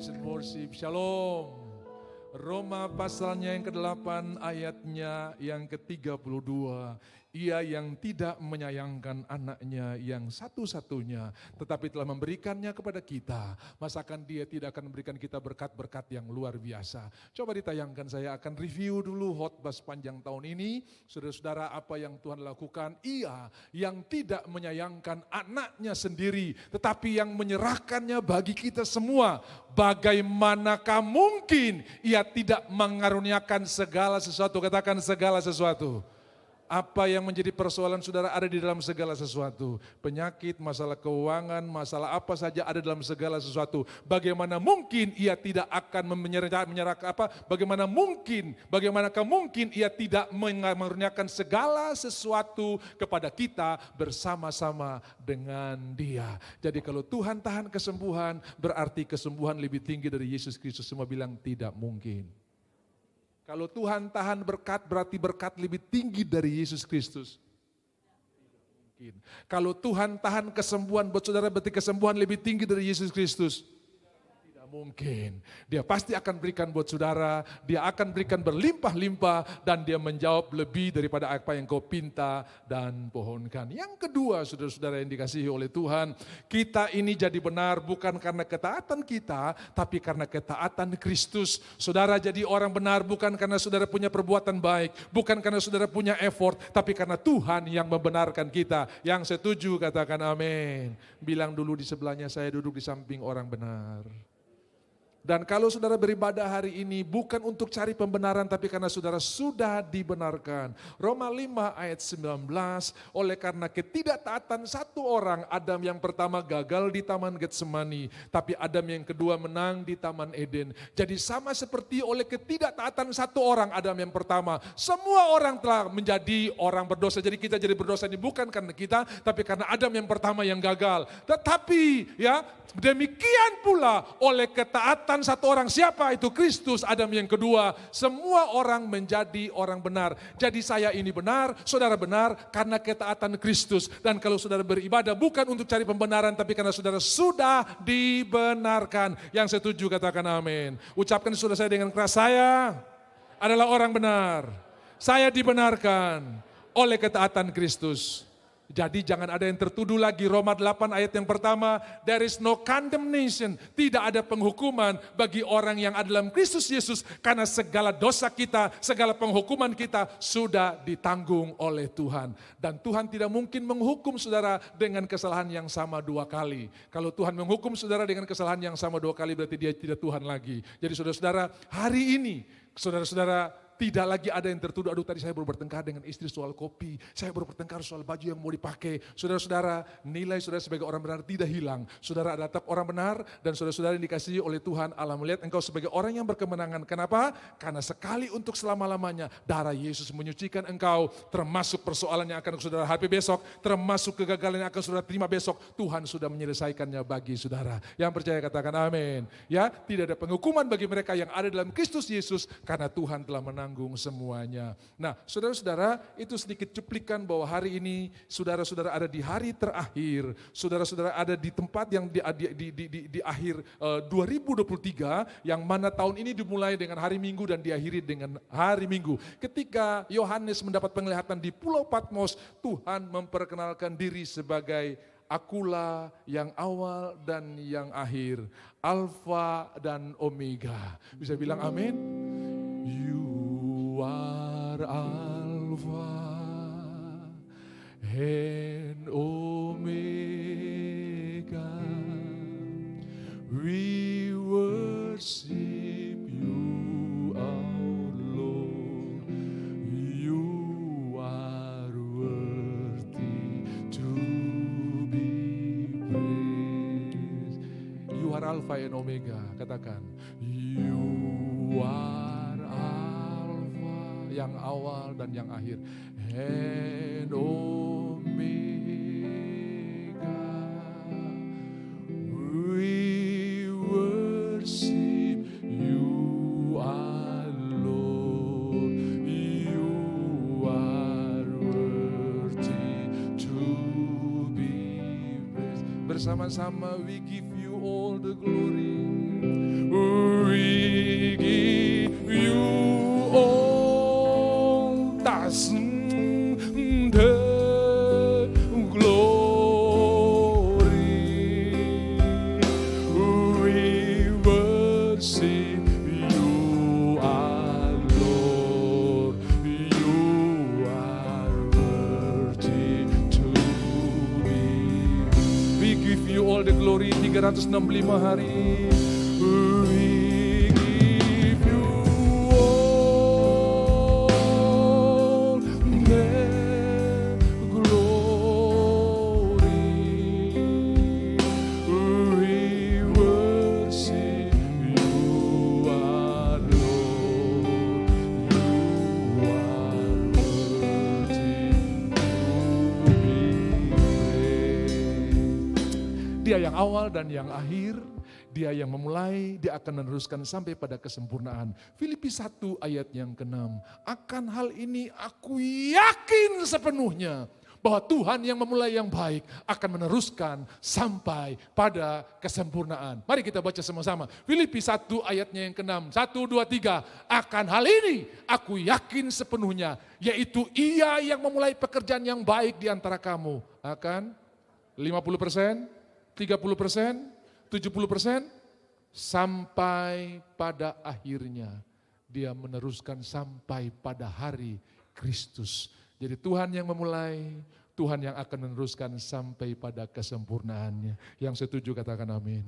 praise and worship. Shalom. Roma pasalnya yang ke-8 ayatnya yang ke-32. Ia yang tidak menyayangkan anaknya yang satu-satunya, tetapi telah memberikannya kepada kita. Masakan dia tidak akan memberikan kita berkat-berkat yang luar biasa. Coba ditayangkan, saya akan review dulu khotbah sepanjang tahun ini. Saudara-saudara, apa yang Tuhan lakukan? Ia yang tidak menyayangkan anaknya sendiri, tetapi yang menyerahkannya bagi kita semua. Bagaimanakah mungkin ia tidak mengaruniakan segala sesuatu? Katakan segala sesuatu. Apa yang menjadi persoalan saudara ada di dalam segala sesuatu. Penyakit, masalah keuangan, masalah apa saja ada dalam segala sesuatu. Bagaimana mungkin ia tidak akan menyerahkan apa? Bagaimanakah mungkin ia tidak mengaruniakan segala sesuatu kepada kita bersama-sama dengan Dia. Jadi kalau Tuhan tahan kesembuhan, berarti kesembuhan lebih tinggi dari Yesus Kristus. Semua bilang tidak mungkin. Kalau Tuhan tahan berkat, berarti berkat lebih tinggi dari Yesus Kristus. Mungkin. Kalau Tuhan tahan kesembuhan buat saudara, berarti kesembuhan lebih tinggi dari Yesus Kristus. Tidak mungkin. Dia pasti akan berikan buat saudara, dia akan berikan berlimpah-limpah, dan dia menjawab lebih daripada apa yang kau pinta dan pohonkan. Yang kedua, saudara-saudara yang dikasihi oleh Tuhan, kita ini jadi benar bukan karena ketaatan kita, tapi karena ketaatan Kristus. Saudara jadi orang benar bukan karena saudara punya perbuatan baik, bukan karena saudara punya effort, tapi karena Tuhan yang membenarkan kita. Yang setuju katakan amin. Bilang dulu di sebelahnya, saya duduk di samping orang benar. Dan kalau saudara beribadah hari ini bukan untuk cari pembenaran, tapi karena saudara sudah dibenarkan. Roma 5 ayat 19, oleh karena ketidaktaatan satu orang, Adam yang pertama gagal di Taman Getsemani, tapi Adam yang kedua menang di Taman Eden. Jadi sama seperti oleh ketidaktaatan satu orang, Adam yang pertama, semua orang telah menjadi orang berdosa. Jadi kita jadi berdosa ini bukan karena kita, tapi karena Adam yang pertama yang gagal. Tetapi ya, demikian pula oleh ketaatan satu orang, siapa itu? Kristus. Adam yang kedua, semua orang menjadi orang benar. Jadi saya ini benar, saudara benar karena ketaatan Kristus. Dan kalau saudara beribadah bukan untuk cari pembenaran, tapi karena saudara sudah dibenarkan. Yang setuju katakan amin. Ucapkan saudara saya dengan keras, saya adalah orang benar. Saya dibenarkan oleh ketaatan Kristus. Jadi jangan ada yang tertuduh lagi. Roma 8 ayat yang pertama, there is no condemnation. Tidak ada penghukuman bagi orang yang ada dalam Kristus Yesus. Karena segala dosa kita, segala penghukuman kita sudah ditanggung oleh Tuhan. Dan Tuhan tidak mungkin menghukum saudara dengan kesalahan yang sama dua kali. Kalau Tuhan menghukum saudara dengan kesalahan yang sama dua kali, berarti dia tidak Tuhan lagi. Jadi saudara-saudara, hari ini saudara-saudara tidak lagi ada yang tertuduh, aduh tadi saya baru bertengkar dengan istri soal kopi, saya baru bertengkar soal baju yang mau dipakai. Saudara-saudara, nilai saudara sebagai orang benar tidak hilang. Saudara adalah tetap orang benar dan saudara-saudara yang dikasihi oleh Tuhan Allah melihat engkau sebagai orang yang berkemenangan. Kenapa? Karena sekali untuk selama-lamanya darah Yesus menyucikan engkau, termasuk persoalan yang akan saudara hadapi besok, termasuk kegagalan yang akan saudara terima besok, Tuhan sudah menyelesaikannya bagi saudara. Yang percaya katakan amin. Ya, tidak ada penghukuman bagi mereka yang ada dalam Kristus Yesus karena Tuhan telah menanggung semuanya. Nah, saudara-saudara, itu sedikit cuplikan bahwa hari ini saudara-saudara ada di hari terakhir. Saudara-saudara ada di tempat yang di akhir 2023, yang mana tahun ini dimulai dengan hari Minggu dan diakhiri dengan hari Minggu. Ketika Yohanes mendapat penglihatan di Pulau Patmos, Tuhan memperkenalkan diri sebagai Akulah yang awal dan yang akhir, Alfa dan Omega. Bisa bilang amin? You are Alpha and Omega. We worship you, our Lord. You are worthy to be praised. You are Alpha and Omega. Katakan, you are yang awal dan yang akhir, and Omega. We worship you, our Lord. You are worthy to be praised. Bersama-sama we give you all the glory. 165 hari. We give you all the glory. We worship you, our Lord. You are worthy to be praised. Dia yang awal dan yang akhir, Dia yang memulai, Dia akan meneruskan sampai pada kesempurnaan. Filipi 1 ayat yang ke-6. Akan hal ini aku yakin sepenuhnya bahwa Tuhan yang memulai yang baik akan meneruskan sampai pada kesempurnaan. Mari kita baca sama-sama. Filipi 1 ayatnya yang ke-6. 1, 2, 3. Akan hal ini aku yakin sepenuhnya, yaitu Ia yang memulai pekerjaan yang baik di antara kamu akan 50%, 30%, 70%, sampai pada akhirnya Dia meneruskan sampai pada hari Kristus. Jadi Tuhan yang memulai, Tuhan yang akan meneruskan sampai pada kesempurnaannya. Yang setuju katakan amin.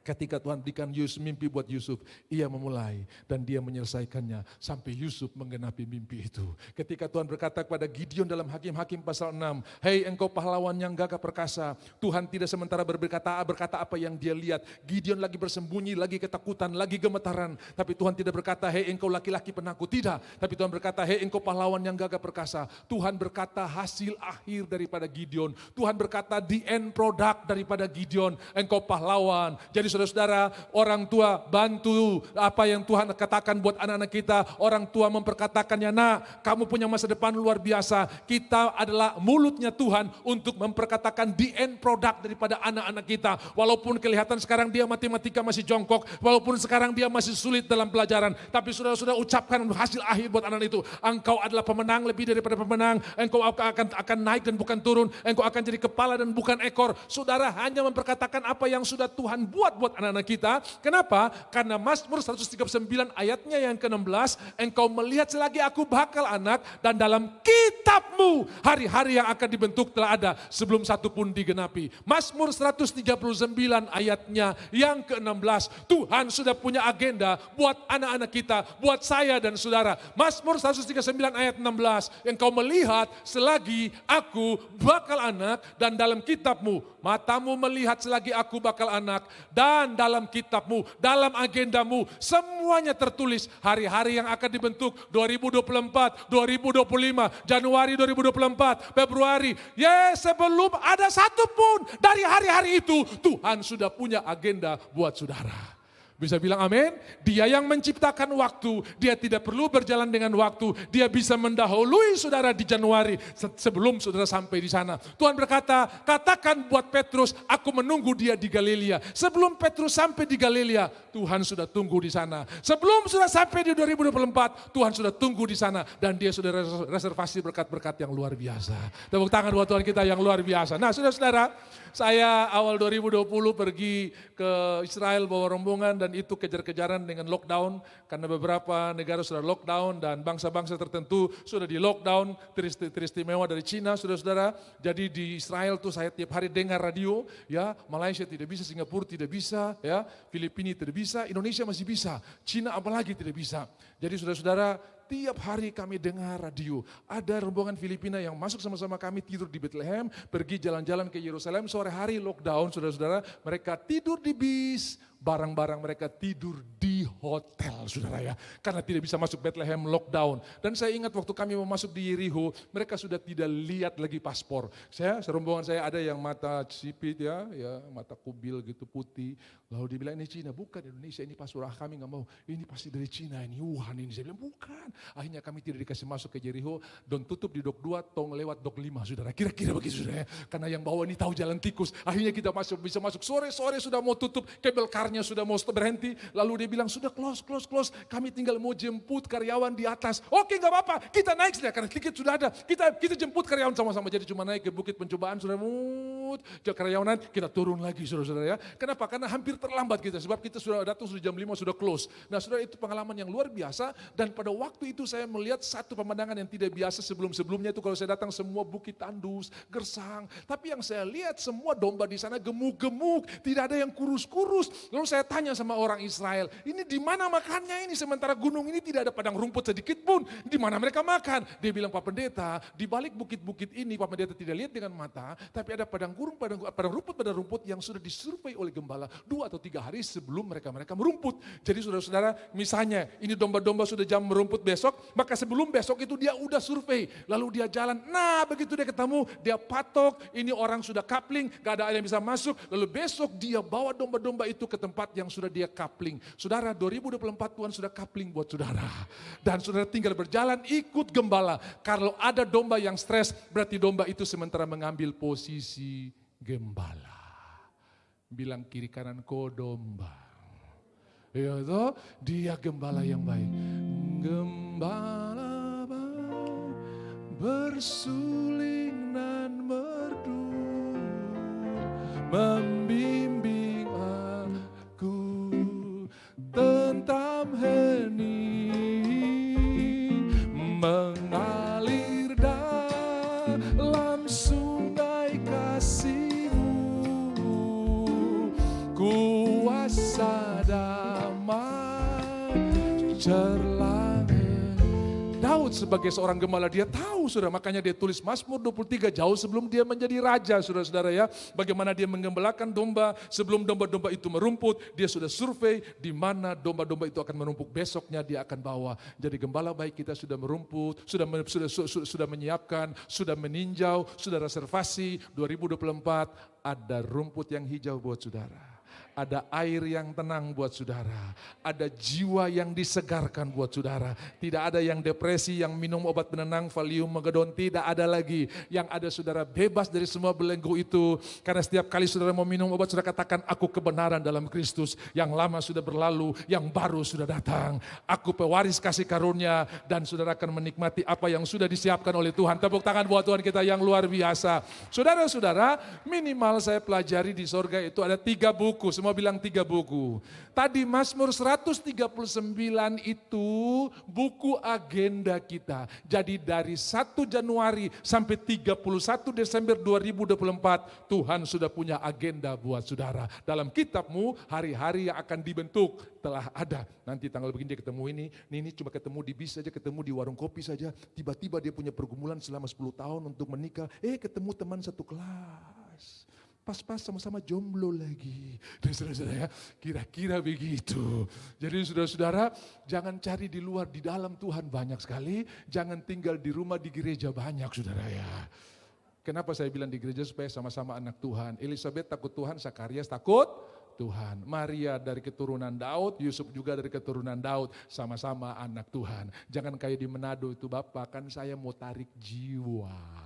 Ketika Tuhan berikan mimpi buat Yusuf, Ia memulai dan Dia menyelesaikannya sampai Yusuf menggenapi mimpi itu. Ketika Tuhan berkata kepada Gideon dalam Hakim-Hakim pasal 6, hei engkau pahlawan yang gagah perkasa, Tuhan tidak sementara berkata apa yang dia lihat. Gideon lagi bersembunyi, lagi ketakutan, lagi gemetaran. Tapi Tuhan tidak berkata, hei engkau laki-laki penakut, tidak. Tapi Tuhan berkata, hei engkau pahlawan yang gagah perkasa. Tuhan berkata hasil akhir daripada Gideon. Tuhan berkata the end product daripada Gideon, engkau pahlawan. Jadi saudara-saudara, orang tua bantu apa yang Tuhan katakan buat anak-anak kita. Orang tua memperkatakannya, nak kamu punya masa depan luar biasa. Kita adalah mulutnya Tuhan untuk memperkatakan the end product daripada anak-anak kita. Walaupun kelihatan sekarang dia matematika masih jongkok, walaupun sekarang dia masih sulit dalam pelajaran. Tapi saudara-saudara ucapkan hasil akhir buat anak itu. Engkau adalah pemenang lebih daripada pemenang. Engkau akan naik dan bukan turun. Engkau akan jadi kepala dan bukan ekor. Saudara hanya memperkatakan apa yang sudah Tuhan buat anak-anak kita. Kenapa? Karena Mazmur 139 ayatnya yang ke-16, engkau melihat selagi aku bakal anak dan dalam kitabmu hari-hari yang akan dibentuk telah ada sebelum satu pun digenapi. Mazmur 139 ayatnya yang ke-16, Tuhan sudah punya agenda buat anak-anak kita, buat saya dan saudara. Mazmur 139 ayat 16, engkau melihat selagi aku bakal anak dan dalam kitabmu, matamu melihat selagi aku bakal anak dan dalam kitabmu, dalam agendamu, semuanya tertulis hari-hari yang akan dibentuk 2024, 2025, Januari 2024, Februari. Sebelum ada satu pun dari hari-hari itu, Tuhan sudah punya agenda buat saudara. Bisa bilang amin? Dia yang menciptakan waktu, dia tidak perlu berjalan dengan waktu, dia bisa mendahului saudara di Januari sebelum saudara sampai di sana. Tuhan berkata, katakan buat Petrus, aku menunggu dia di Galilea. Sebelum Petrus sampai di Galilea, Tuhan sudah tunggu di sana. Sebelum sudah sampai di 2024, Tuhan sudah tunggu di sana dan dia sudah reservasi berkat-berkat yang luar biasa. Tepuk tangan buat Tuhan kita yang luar biasa. Nah, saudara-saudara, saya awal 2020 pergi ke Israel bawa rombongan dan itu kejar-kejaran dengan lockdown karena beberapa negara sudah lockdown dan bangsa-bangsa tertentu sudah di lockdown, teristimewa dari Cina, saudara-saudara. Jadi di Israel tuh saya tiap hari dengar radio, ya Malaysia tidak bisa, Singapura tidak bisa, ya Filipina tidak bisa, Indonesia masih bisa, Cina apalagi tidak bisa. Jadi saudara-saudara, tiap hari kami dengar radio. Ada rombongan Filipina yang masuk sama-sama kami tidur di Bethlehem, pergi jalan-jalan ke Yerusalem, sore hari lockdown saudara-saudara, mereka tidur di bis, barang-barang mereka tidur di hotel saudara ya. Karena tidak bisa masuk Bethlehem lockdown. Dan saya ingat waktu kami mau masuk di Yeriho, mereka sudah tidak lihat lagi paspor. Serombongan saya ada yang mata sipit ya mata kubil gitu putih. Lalu dia bilang ini Cina, bukan Indonesia, ini paspor kami gak mau. Ini pasti dari Cina, ini Wuhan ini. Saya bilang bukan. Akhirnya kami tidak dikasih masuk ke Jericho, don tutup di dok 2, tong lewat dok 5 saudara. Kira-kira begitu saudara ya. Karena yang bawa ini tahu jalan tikus. Akhirnya kita bisa masuk, sore-sore sudah mau tutup, kabel karnya sudah mau berhenti. Lalu dia bilang sudah close. Kami tinggal mau jemput karyawan di atas. Oke, gak apa-apa, kita naik saja karena tiket sudah ada. Kita jemput karyawan sama-sama. Jadi cuma naik ke bukit pencobaan, sudah karyawan, kita turun lagi saudara-saudara ya. Kenapa? Karena hampir terlambat kita. Sebab kita sudah datang sudah jam 5 sudah close. Nah saudara, itu pengalaman yang luar biasa. Dan pada waktu itu saya melihat satu pemandangan yang tidak biasa sebelumnya itu kalau saya datang semua bukit tandus, gersang. Tapi yang saya lihat semua domba di sana gemuk-gemuk. Tidak ada yang kurus-kurus. Lalu saya tanya sama orang Israel, ini di mana makannya ini? Sementara gunung ini tidak ada padang rumput sedikit pun. Di mana mereka makan? Dia bilang, Pak Pendeta, di balik bukit-bukit ini Pak Pendeta tidak lihat dengan mata, tapi ada padang rumput yang sudah disurvei oleh gembala 2 atau 3 hari sebelum mereka merumput. Jadi saudara-saudara, misalnya ini domba-domba sudah jam merumput besok, maka sebelum besok itu dia udah survei. Lalu dia jalan, nah begitu dia ketemu, dia patok, ini orang sudah coupling, gak ada yang bisa masuk. Lalu besok dia bawa domba-domba itu ke tempat yang sudah dia coupling. Saudara, 2024 Tuhan sudah coupling buat saudara. Dan saudara tinggal berjalan ikut gembala. Kalau ada domba yang stres, berarti domba itu sementara mengambil posisi gembala. Bilang kiri kanan kau domba. Ya toh, dia gembala yang baik. Gembala baik, bersuling dan merdu, membimbing aku tentam hening, mengalir dalam sungai kasih-Mu, kuasa damai cerlangi. Daud sebagai seorang gembala dia tahu saudara, makanya dia tulis Mazmur 23 jauh sebelum dia menjadi raja saudara-saudara ya. Bagaimana dia menggembalakan domba sebelum domba-domba itu merumput, dia sudah survei di mana domba-domba itu akan merumput, besoknya dia akan bawa. Jadi gembala baik kita sudah merumput, sudah menyiapkan, sudah meninjau, sudah reservasi 2024 ada rumput yang hijau buat saudara. Ada air yang tenang buat saudara. Ada jiwa yang disegarkan buat saudara. Tidak ada yang depresi, yang minum obat penenang, Valium, Magadon. Tidak ada lagi. Yang ada saudara bebas dari semua belenggu itu. Karena setiap kali saudara mau minum obat, saudara katakan, aku kebenaran dalam Kristus. Yang lama sudah berlalu, yang baru sudah datang. Aku pewaris kasih karunia. Dan saudara akan menikmati apa yang sudah disiapkan oleh Tuhan. Tepuk tangan buat Tuhan kita yang luar biasa. Saudara-saudara, minimal saya pelajari di sorga itu ada 3 buku. Semua bilang 3 buku. Tadi Mazmur 139 itu buku agenda kita. Jadi dari 1 Januari sampai 31 Desember 2024 Tuhan sudah punya agenda buat saudara. Dalam kitabmu hari-hari yang akan dibentuk telah ada. Nanti tanggal begini dia ketemu ini cuma ketemu di bis saja, ketemu di warung kopi saja. Tiba-tiba dia punya pergumulan selama 10 tahun untuk menikah. Ketemu teman satu kelas. Pas-pas sama-sama jomblo lagi. Dan saudara-saudara ya, kira-kira begitu. Jadi saudara-saudara, jangan cari di luar, di dalam Tuhan banyak sekali. Jangan tinggal di rumah, di gereja banyak saudara ya. Kenapa saya bilang di gereja? Supaya sama-sama anak Tuhan. Elizabeth takut Tuhan, Zakarias takut Tuhan. Maria dari keturunan Daud, Yusuf juga dari keturunan Daud. Sama-sama anak Tuhan. Jangan kayak di Manado itu, Bapak, kan saya mau tarik jiwa.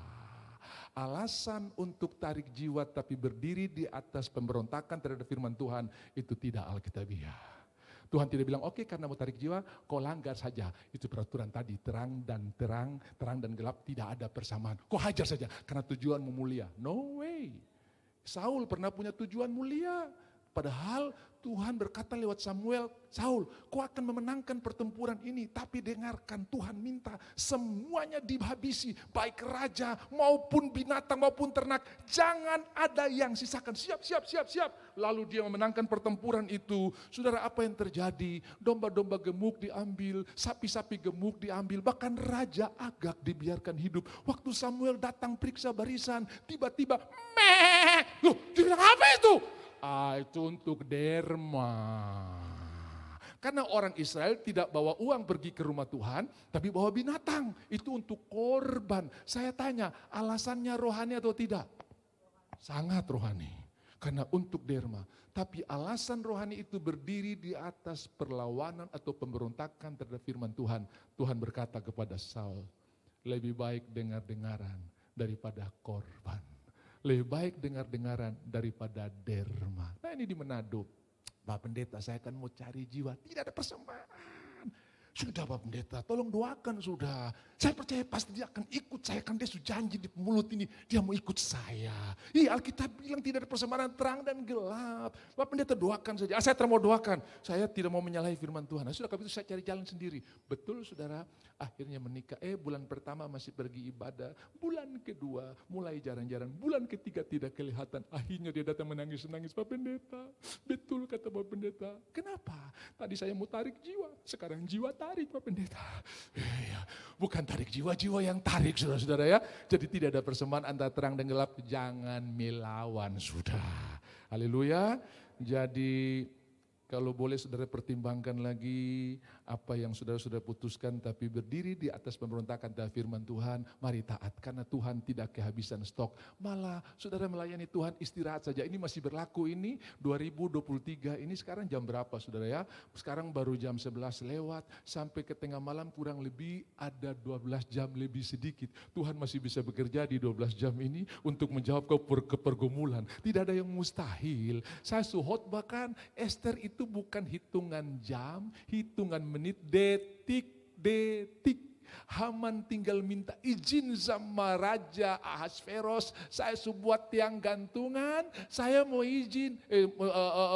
Alasan untuk tarik jiwa tapi berdiri di atas pemberontakan terhadap firman Tuhan itu tidak alkitabiah. Tuhan tidak bilang oke, karena mau tarik jiwa kau langgar saja. Itu peraturan tadi, terang dan gelap tidak ada persamaan. Kau hajar saja karena tujuanmu mulia. No way. Saul pernah punya tujuan mulia. Padahal Tuhan berkata lewat Samuel, Saul, kau akan memenangkan pertempuran ini. Tapi dengarkan, Tuhan minta semuanya dihabisi. Baik raja maupun binatang maupun ternak. Jangan ada yang sisakan. Siap. Lalu dia memenangkan pertempuran itu. Saudara, apa yang terjadi? Domba-domba gemuk diambil, sapi-sapi gemuk diambil. Bahkan Raja Agag dibiarkan hidup. Waktu Samuel datang periksa barisan, tiba-tiba, loh, dia bilang apa itu? Itu untuk derma. Karena orang Israel tidak bawa uang pergi ke rumah Tuhan, tapi bawa binatang. Itu untuk korban. Saya tanya, alasannya rohani atau tidak? Sangat rohani. Karena untuk derma. Tapi alasan rohani itu berdiri di atas perlawanan atau pemberontakan terhadap firman Tuhan. Tuhan berkata kepada Saul, lebih baik dengar-dengaran daripada korban. Lebih baik dengar-dengaran daripada derma. Nah ini di Manado. Pak Pendeta, saya akan mau cari jiwa. Tidak ada persembahan. Sudah Pak Pendeta, tolong doakan sudah. Saya percaya pasti dia akan ikut saya, kan dia sudah janji di mulut ini, dia mau ikut saya. Iya, Alkitab bilang tidak ada persembahan terang dan gelap. Pak Pendeta doakan saja, saya mau doakan. Saya tidak mau menyalahi firman Tuhan. Nah, sudah, kalau itu saya cari jalan sendiri. Betul saudara, akhirnya menikah. Bulan pertama masih pergi ibadah. Bulan kedua mulai jarang-jarang. Bulan ketiga tidak kelihatan. Akhirnya dia datang menangis-nangis. Pak Pendeta, betul kata Pak Pendeta. Kenapa? Tadi saya mau tarik jiwa, sekarang jiwa tarik Pak Pendeta. Ya, bukan tarik jiwa-jiwa yang tarik saudara-saudara ya. Jadi tidak ada persembahan antara terang dan gelap. Jangan melawan sudah. Haleluya. Jadi kalau boleh saudara pertimbangkan lagi apa yang saudara putuskan, tapi berdiri di atas pemberontakan dan firman Tuhan, mari taat karena Tuhan tidak kehabisan stok. Malah saudara melayani Tuhan istirahat saja. Ini masih berlaku ini 2023 ini sekarang jam berapa saudara ya? Sekarang baru jam 11 lewat sampai ke tengah malam kurang lebih ada 12 jam lebih sedikit. Tuhan masih bisa bekerja di 12 jam ini untuk menjawab kepergumulan. Tidak ada yang mustahil. Saya khotbahkan Ester itu bukan hitungan jam, hitungan menit, detik. Haman tinggal minta izin sama Raja Ahasveros, saya buat tiang gantungan, saya mau izin,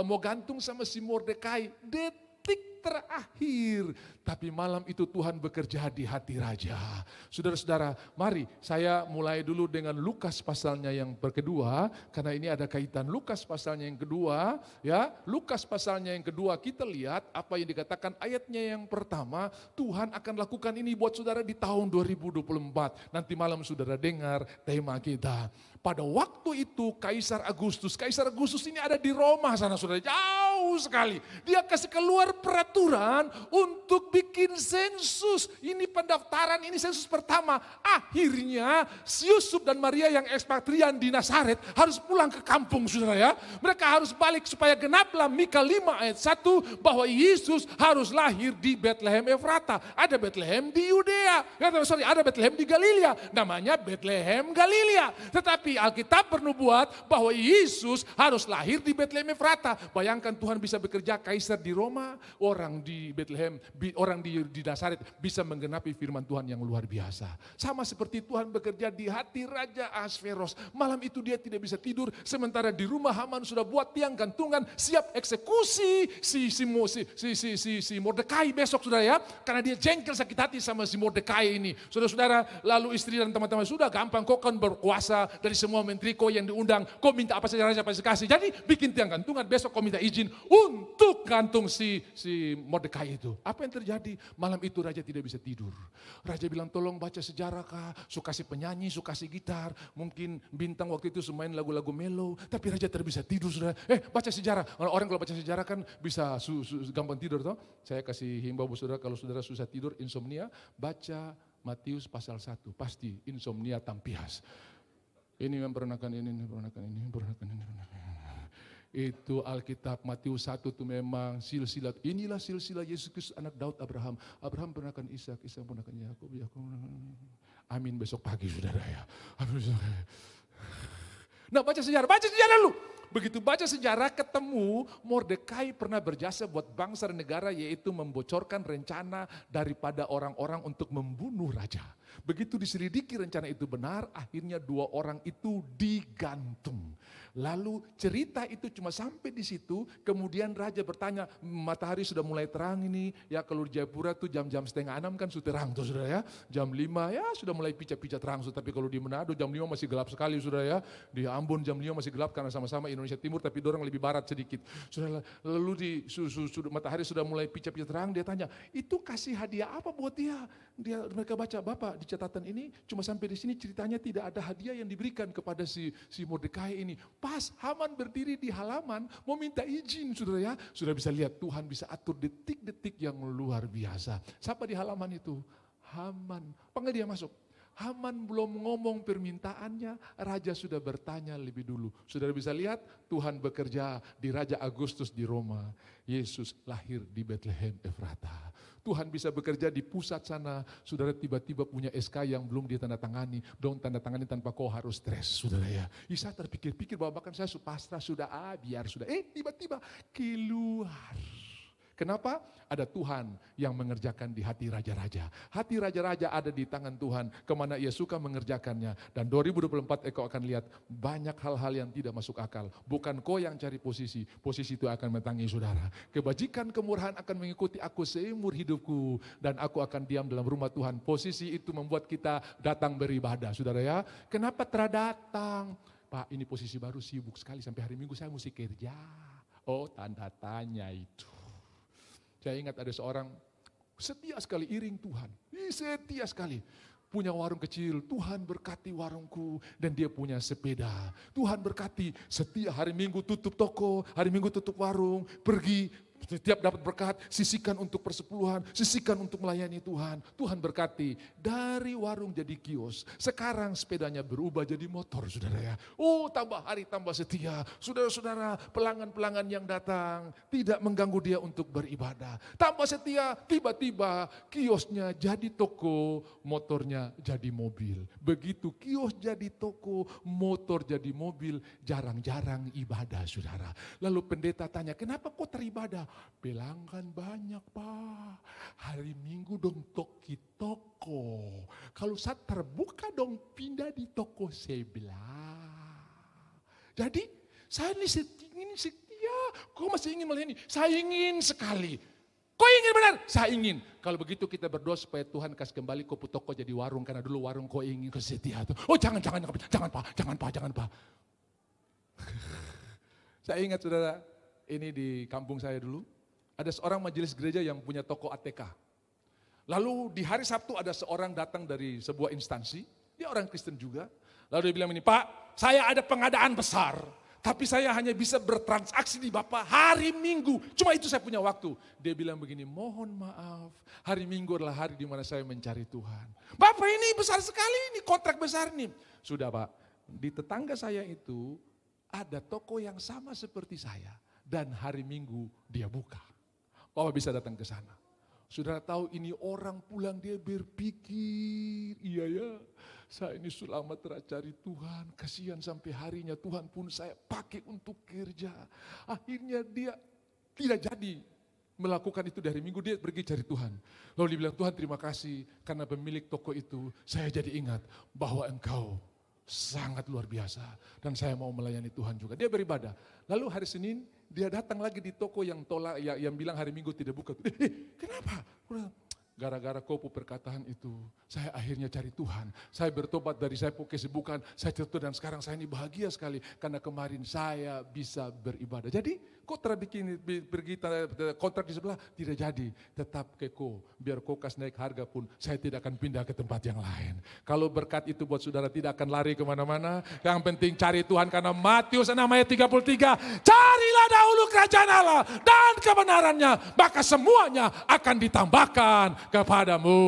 mau gantung sama si Mordekai. Detik terakhir. Tapi malam itu Tuhan bekerja di hati Raja. Saudara-saudara, mari saya mulai dulu dengan Lukas pasalnya yang kedua, karena ini ada kaitan Lukas pasalnya yang kedua. Ya, Lukas pasalnya yang kedua kita lihat apa yang dikatakan ayatnya yang pertama, Tuhan akan lakukan ini buat saudara di tahun 2024. Nanti malam saudara dengar tema kita. Pada waktu itu Kaisar Agustus ini ada di Roma sana saudara, jauh sekali. Dia kasih keluar peraturan untuk bikin sensus. Ini pendaftaran, ini sensus pertama. Akhirnya Yusuf dan Maria yang ekspatrian di Nazaret harus pulang ke kampung saudara ya. Mereka harus balik supaya genaplah Mika 5 ayat 1 bahwa Yesus harus lahir di Bethlehem Efrata. Ada Bethlehem di Yudea, ada Bethlehem di Galilea, namanya Bethlehem Galilea. Tetapi Alkitab bernubuat bahwa Yesus harus lahir di Bethlehem Efrata. Bayangkan Tuhan bisa bekerja, kaisar di Roma, orang di Bethlehem, orang di Nazaret bisa menggenapi firman Tuhan yang luar biasa. Sama seperti Tuhan bekerja di hati Raja Ahasveros. Malam itu dia tidak bisa tidur, sementara di rumah Haman sudah buat tiang gantungan, siap eksekusi si Mordekai besok saudara ya. Karena dia jengkel sakit hati sama si Mordekai ini. Saudara-saudara, lalu istri dan teman-teman sudah gampang, kau kan berkuasa dari semua menteri kau yang diundang, kau minta apa saja Raja pasti kasih. Jadi bikin tiang gantungan, besok kau minta izin untuk gantung si Mordekai itu. Apa yang terjadi? Malam itu Raja tidak bisa tidur. Raja bilang tolong baca sejarah kah, suka si penyanyi, suka si gitar, mungkin bintang waktu itu semain lagu-lagu melo, tapi Raja tidak bisa tidur saudara. Baca sejarah, orang kalau baca sejarah kan bisa gampang tidur toh. Saya kasih himbau buat saudara, kalau saudara susah tidur, insomnia, baca Matius pasal 1, pasti insomnia tampias. Ini memperanakan ini. Itu Alkitab Matius 1 itu memang silsilah. Inilah silsilah Yesus Kristus anak Daud Abraham. Abraham peranakan Ishak, Ishak peranakan Yakub. Amin besok pagi saudara ya. Nah baca sejarah dulu. Begitu baca sejarah ketemu Mordekai pernah berjasa buat bangsa dan negara, yaitu membocorkan rencana daripada orang-orang untuk membunuh raja. Begitu diselidiki rencana itu benar, akhirnya 2 orang itu digantung. Lalu cerita itu cuma sampai di situ, kemudian raja bertanya, matahari sudah mulai terang ini, ya kalau di Jayapura tuh jam-jam 5:30 kan sudah terang tuh saudara ya, jam 5 ya sudah mulai pica-pica terang, tapi kalau di Manado jam 5 masih gelap sekali saudara ya, di Ambon jam 5 masih gelap karena sama-sama Indonesia Timur tapi dorang lebih barat sedikit. Saudara, lalu matahari sudah mulai pica-pica terang, dia tanya, itu kasih hadiah apa buat dia? Mereka baca, Bapak di catatan ini cuma sampai di sini ceritanya tidak ada hadiah yang diberikan kepada si Mordekai ini. Pas Haman berdiri di halaman mau minta izin saudara ya. Sudah bisa lihat Tuhan bisa atur detik-detik yang luar biasa. Siapa di halaman itu? Haman. Panggil dia masuk. Haman belum ngomong permintaannya, raja sudah bertanya lebih dulu. Saudara bisa lihat Tuhan bekerja di Raja Agustus di Roma. Yesus lahir di Bethlehem Efrata. Tuhan bisa bekerja di pusat sana. Saudara tiba-tiba punya SK yang belum ditandatangani. Dong tanda tangani tanpa kau harus stres, saudara ya. Saya terpikir-pikir bahwa bahkan saya pasrah sudah, biar sudah. Tiba-tiba keluar. Kenapa? Ada Tuhan yang mengerjakan di hati raja-raja. Hati raja-raja ada di tangan Tuhan, kemana ia suka mengerjakannya. Dan 2024 kau akan lihat banyak hal-hal yang tidak masuk akal. Bukan kau yang cari posisi, posisi itu akan mendatangi saudara. Kebajikan, kemurahan akan mengikuti aku seumur hidupku. Dan aku akan diam dalam rumah Tuhan. Posisi itu membuat kita datang beribadah, saudara ya. Kenapa terdatang? Pak, ini posisi baru, sibuk sekali sampai hari Minggu saya mesti kerja. Oh, tanda tanya itu. Saya ingat ada seorang setia sekali iring Tuhan, setia sekali. Punya warung kecil, Tuhan berkati warungku, dan dia punya sepeda. Tuhan berkati, setia hari Minggu tutup toko, hari Minggu tutup warung, pergi. Setiap dapat berkat, sisihkan untuk persepuluhan, sisihkan untuk melayani Tuhan. Tuhan berkati, dari warung jadi kios. Sekarang sepedanya berubah jadi motor, saudara ya. Oh, tambah hari tambah setia. Saudara-saudara, pelanggan-pelanggan yang datang tidak mengganggu dia untuk beribadah. Tambah setia, tiba-tiba kiosnya jadi toko, motornya jadi mobil. Begitu kios jadi toko, motor jadi mobil, jarang-jarang ibadah, saudara. Lalu pendeta tanya, kenapa kok teribadah? Pelanggan banyak, Pak. Hari Minggu dong toko. Kalau saat terbuka dong pindah di toko sebelah. Jadi saya ini setia. Kau masih ingin melayani? Saya ingin sekali. Kau ingin benar? Saya ingin. Kalau begitu kita berdoa supaya Tuhan kasih kembali kau toko jadi warung. Karena dulu warung kau ingin setia. Oh jangan Pak. Saya ingat saudara, ini di kampung saya dulu, ada seorang majelis gereja yang punya toko ATK. Lalu di hari Sabtu ada seorang datang dari sebuah instansi, dia orang Kristen juga. Lalu dia bilang ini, Pak, saya ada pengadaan besar, tapi saya hanya bisa bertransaksi di Bapak hari Minggu. Cuma itu saya punya waktu. Dia bilang begini, mohon maaf, hari Minggu adalah hari di mana saya mencari Tuhan. Bapak ini besar sekali, ini kontrak besar nih. Sudah Pak, di tetangga saya itu ada toko yang sama seperti saya. Dan hari Minggu dia buka. Bapak bisa datang ke sana. Saudara tahu ini orang pulang dia berpikir, iya ya saya ini selama cari Tuhan. Kasihan sampai harinya Tuhan pun saya pakai untuk kerja. Akhirnya dia tidak jadi melakukan itu dari Minggu, dia pergi cari Tuhan. Lalu dia bilang, Tuhan terima kasih karena pemilik toko itu saya jadi ingat bahwa engkau sangat luar biasa. Dan saya mau melayani Tuhan juga. Dia beribadah. Lalu hari Senin dia datang lagi di toko yang tolak, yang bilang hari Minggu tidak buka. Kenapa? Gara-gara kopu perkataan itu, saya akhirnya cari Tuhan. Saya bertobat dari saya kesibukan, saya jatuh dan sekarang saya ini bahagia sekali. Karena kemarin saya bisa beribadah. Jadi kok bikin pergi kontrak di sebelah? Tidak jadi, tetap ke ko. Biar kau kasih naik harga pun, saya tidak akan pindah ke tempat yang lain. Kalau berkat itu buat saudara tidak akan lari kemana-mana. Yang penting cari Tuhan karena Matius 6 ayat 33. Carilah dahulu kerajaan Allah dan kebenarannya, maka semuanya akan ditambahkan kepadamu.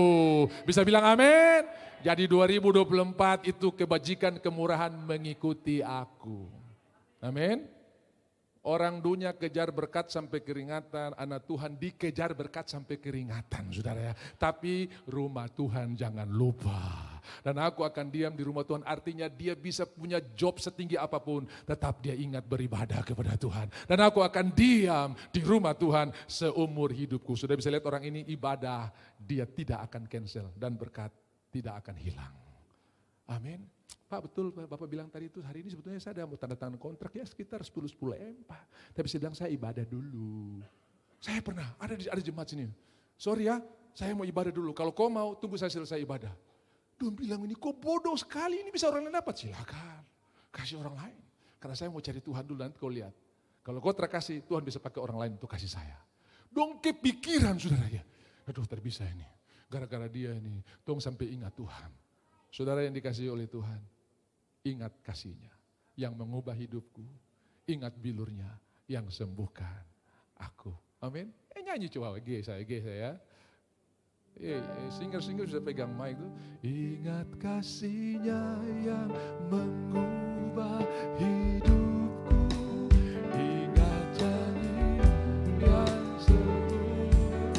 Bisa bilang amin? Jadi 2024 itu kebajikan kemurahan mengikuti aku. Amin. Orang dunia kejar berkat sampai keringatan, anak Tuhan dikejar berkat sampai keringatan, saudara ya. Tapi rumah Tuhan jangan lupa. Dan aku akan diam di rumah Tuhan, artinya dia bisa punya job setinggi apapun, tetap dia ingat beribadah kepada Tuhan. Dan aku akan diam di rumah Tuhan seumur hidupku. Sudah bisa lihat orang ini ibadah, dia tidak akan cancel dan berkat tidak akan hilang. Amin. Pak betul Bapak bilang tadi itu hari ini sebetulnya saya ada mau tanda tangan kontrak ya sekitar 10 M Pak. Tapi saya bilang saya ibadah dulu. Saya pernah ada jemaat sini. Sorry ya, saya mau ibadah dulu. Kalau kau mau tunggu saya selesai ibadah. Dia bilang ini kok bodoh sekali, ini bisa orang lain dapat. Silakan, kasih orang lain. Karena saya mau cari Tuhan dulu, nanti kau lihat. Kalau kau terkasih, Tuhan bisa pakai orang lain untuk kasih saya. Dong kepikiran saudara ya. Aduh terbisa ini, gara-gara dia ini. Dong sampai ingat Tuhan. Saudara yang dikasihi oleh Tuhan, ingat kasihnya yang mengubah hidupku. Ingat bilurnya yang sembuhkan aku. Amin. Nyanyi coba G saya. Singer-singer bisa pegang mic tuh. Ingat kasihnya yang mengubah hidupku, ingat janji yang sembuh.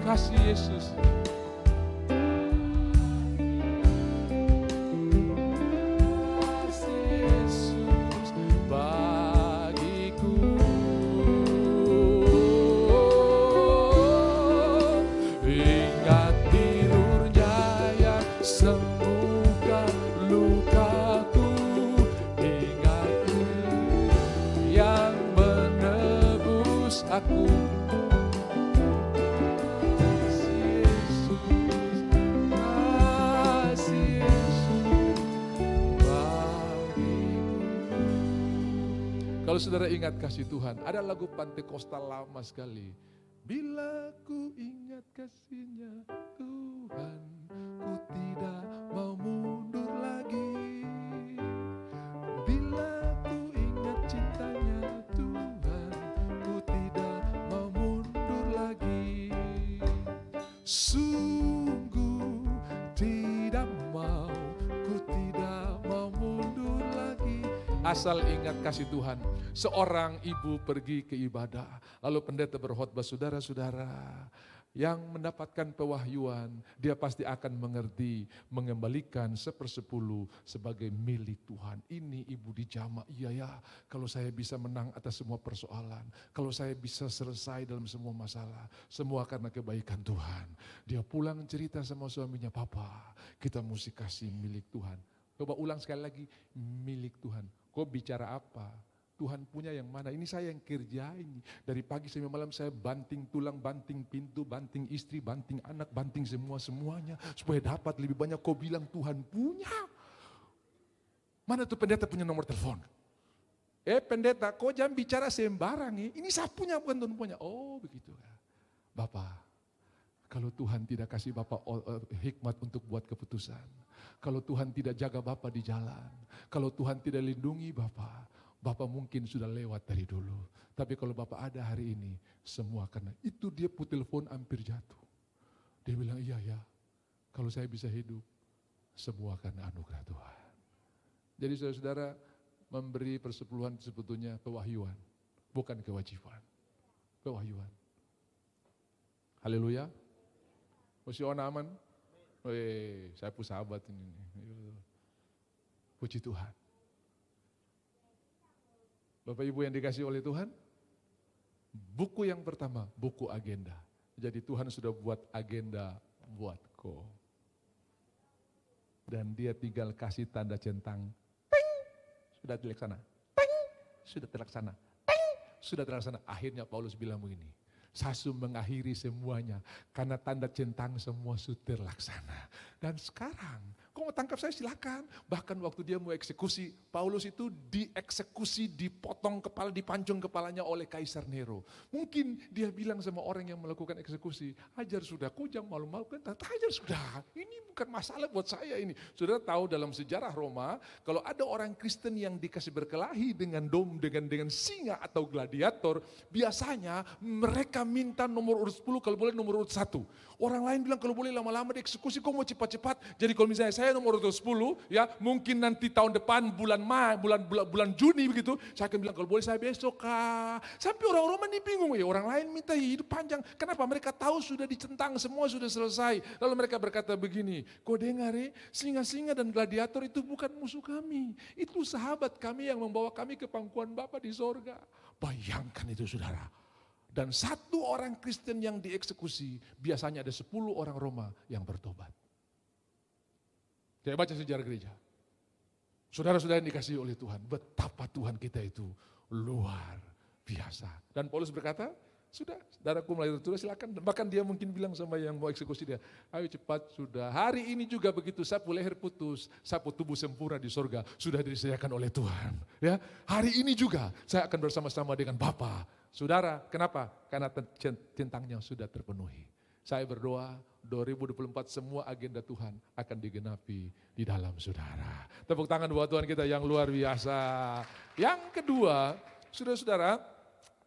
Kasih Yesus. Kasih Yesus bagiku. Ingat tidurnya yang sembuhkan lukaku, ingat yang menebus aku. Kalau saudara ingat kasih Tuhan, ada lagu Pantekostal lama sekali. Bila ku ingat kasihnya Tuhan, ku tidak mau mundur lagi. Bila ku ingat cintanya Tuhan, ku tidak mau mundur lagi. Sungguh tidak mau, ku tidak mau mundur lagi. Asal ingat kasih Tuhan. Seorang ibu pergi ke ibadah, lalu pendeta berkhotbah, saudara-saudara yang mendapatkan pewahyuan, dia pasti akan mengerti, mengembalikan 1/10 sebagai milik Tuhan. Ini ibu dijamah, iya ya, kalau saya bisa menang atas semua persoalan, kalau saya bisa selesai dalam semua masalah, semua karena kebaikan Tuhan. Dia pulang cerita sama suaminya, papa, kita mesti kasih milik Tuhan. Coba ulang sekali lagi, milik Tuhan. Kau bicara apa? Tuhan punya yang mana? Ini saya yang kerjain. Dari pagi sampai malam saya banting tulang, banting pintu, banting istri, banting anak, banting semuanya. Supaya dapat lebih banyak. Kau bilang Tuhan punya. Mana tuh pendeta punya nomor telepon? Pendeta, kau jangan bicara sembarang. Ini saya punya, bukan Tuhan punya. Oh begitu. Bapak, kalau Tuhan tidak kasih Bapak hikmat untuk buat keputusan. Kalau Tuhan tidak jaga Bapak di jalan. Kalau Tuhan tidak lindungi Bapak. Bapak mungkin sudah lewat dari dulu. Tapi kalau Bapak ada hari ini, semua karena itu dia telepon hampir jatuh. Dia bilang, iya ya, kalau saya bisa hidup, semua karena anugerah Tuhan. Jadi saudara-saudara, memberi persepuluhan sebetulnya pewahyuan, bukan kewajiban. Pewahyuan. Haleluya. Masih aman? Saya pun sahabat ini. Puji Tuhan. Bapak Ibu yang dikasih oleh Tuhan, buku yang pertama, buku agenda. Jadi Tuhan sudah buat agenda buatku. Dan dia tinggal kasih tanda centang, ting, sudah terlaksana, ting, sudah terlaksana, ting, sudah terlaksana. Akhirnya Paulus bilang begini, Sasu mengakhiri semuanya, karena tanda centang semua sudah terlaksana. Dan sekarang, kau mau tangkap saya silakan. Bahkan waktu dia mau eksekusi, Paulus itu dieksekusi, dipotong kepala, dipancung kepalanya oleh Kaisar Nero. Mungkin dia bilang sama orang yang melakukan eksekusi, ajar sudah, kau jangan malu-malu kan, ajar sudah, ini bukan masalah buat saya ini. Saudara tahu dalam sejarah Roma, kalau ada orang Kristen yang dikasih berkelahi dengan dengan singa atau gladiator, biasanya mereka minta nomor urut 10, kalau boleh nomor urut 1. Orang lain bilang kalau boleh lama-lama dieksekusi, kau mau cepat-cepat. Jadi kalau misalnya saya nomor urut 10, ya mungkin nanti tahun depan bulan Juni begitu, saya akan bilang kalau boleh saya besok kah. Sampai orang-orang ini bingung, ya orang lain minta hidup panjang. Kenapa? Mereka tahu sudah dicentang, semua sudah selesai. Lalu mereka berkata begini, kau dengar singa-singa dan gladiator itu bukan musuh kami. Itu sahabat kami yang membawa kami ke pangkuan Bapa di sorga. Bayangkan itu saudara. Dan satu orang Kristen yang dieksekusi, biasanya ada 10 orang Roma yang bertobat. Saya baca sejarah gereja. Saudara-saudara yang dikasihi oleh Tuhan, betapa Tuhan kita itu luar biasa. Dan Paulus berkata, sudah, saudaraku mulai tertulis silakan. Bahkan dia mungkin bilang sama yang mau eksekusi dia, ayo cepat sudah. Hari ini juga begitu, sapu leher putus, sapu tubuh sempurna di sorga, sudah disediakan oleh Tuhan. Ya, hari ini juga saya akan bersama-sama dengan Bapa. Saudara, kenapa? Karena centangnya sudah terpenuhi. Saya berdoa 2024 semua agenda Tuhan akan digenapi di dalam saudara. Tepuk tangan buat Tuhan kita yang luar biasa. Yang kedua, saudara-saudara,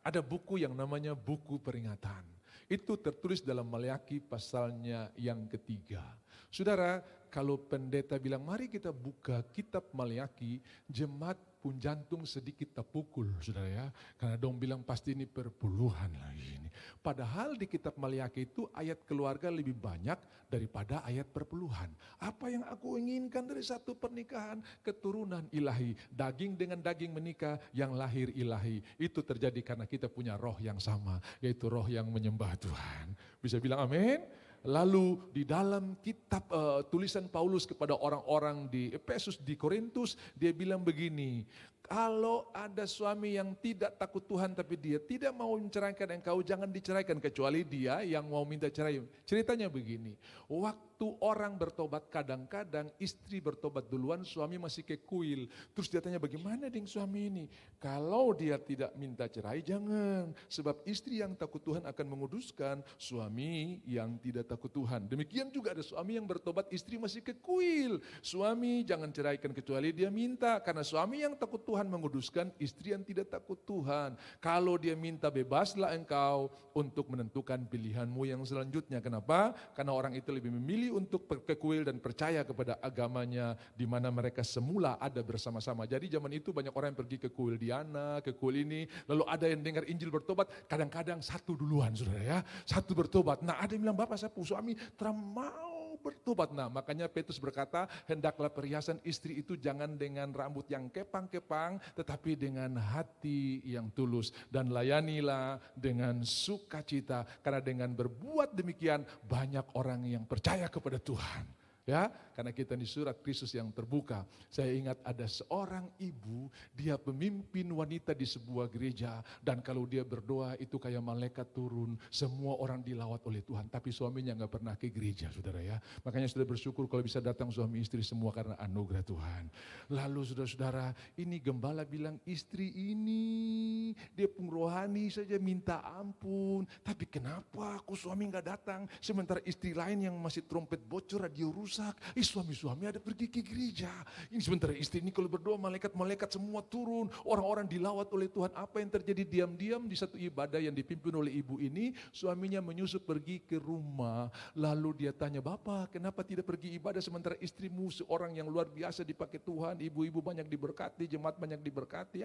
ada buku yang namanya buku peringatan. Itu tertulis dalam Maleakhi pasalnya yang ketiga. Saudara, kalau pendeta bilang mari kita buka kitab Maleakhi, jemaat pun jantung sedikit terpukul, saudara ya. Karena dong bilang pasti ini perpuluhan lagi ini. Padahal di kitab Maleakhi itu ayat keluarga lebih banyak daripada ayat perpuluhan. Apa yang aku inginkan dari satu pernikahan? Keturunan ilahi. Daging dengan daging menikah, yang lahir ilahi. Itu terjadi karena kita punya roh yang sama, yaitu roh yang menyembah Tuhan. Bisa bilang amin? Lalu di dalam kitab tulisan Paulus kepada orang-orang di Efesus, di Korintus, dia bilang begini, kalau ada suami yang tidak takut Tuhan tapi dia tidak mau menceraikan engkau, jangan diceraikan kecuali dia yang mau minta cerai. Ceritanya begini, waktu orang bertobat kadang-kadang istri bertobat duluan, suami masih ke kuil. Terus dia tanya bagaimana dengan suami ini? Kalau dia tidak minta cerai jangan, sebab istri yang takut Tuhan akan menguduskan suami yang tidak takut Tuhan. Demikian juga ada suami yang bertobat istri masih ke kuil. Suami jangan ceraikan kecuali dia minta, karena suami yang takut Tuhan menguduskan istri yang tidak takut Tuhan. Kalau dia minta bebaslah engkau untuk menentukan pilihanmu yang selanjutnya. Kenapa? Karena orang itu lebih memilih untuk ke kuil dan percaya kepada agamanya di mana mereka semula ada bersama-sama. Jadi zaman itu banyak orang yang pergi ke kuil Diana, ke kuil ini, lalu ada yang dengar Injil bertobat, kadang-kadang satu duluan saudara ya, satu bertobat. Nah ada yang bilang, Bapak saya suami mau bertobat. Nah makanya Petrus berkata, hendaklah perhiasan istri itu jangan dengan rambut yang kepang-kepang, tetapi dengan hati yang tulus. Dan layanilah dengan sukacita, karena dengan berbuat demikian banyak orang yang percaya kepada Tuhan. Ya, karena kita di surat Kristus yang terbuka. Saya ingat ada seorang ibu, dia pemimpin wanita di sebuah gereja, dan kalau dia berdoa itu kayak malaikat turun, semua orang dilawat oleh Tuhan, tapi suaminya nggak pernah ke gereja, saudara ya. Makanya sudah bersyukur kalau bisa datang suami istri semua karena anugerah Tuhan. Lalu saudara-saudara, ini gembala bilang istri ini dia pun rohani saja minta ampun, tapi kenapa aku suami nggak datang, sementara istri lain yang masih trompet bocor, radio rusak. Suami-suami ada pergi ke gereja. Ini sementara istri ini kalau berdoa malaikat-malaikat semua turun. Orang-orang dilawat oleh Tuhan. Apa yang terjadi diam-diam di satu ibadah yang dipimpin oleh ibu ini. Suaminya menyusup pergi ke rumah. Lalu dia tanya, Bapak kenapa tidak pergi ibadah sementara istrimu seorang yang luar biasa dipakai Tuhan. Ibu-ibu banyak diberkati, jemaat banyak diberkati.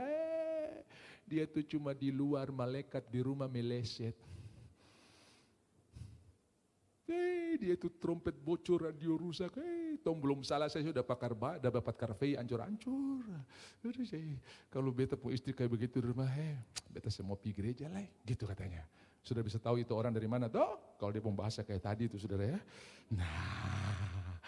Dia itu cuma di luar, malaikat di rumah meleset. Dia itu trompet bocor, radio rusak. Tom belum salah saya sudah dapat karvei ancur-ancur. Kalau beta punya istri kayak begitu di rumah, beta semua pergi gereja lah, gitu katanya. Sudah bisa tahu itu orang dari mana toh? Kalau dia membahasa kayak tadi itu saudara ya. Nah,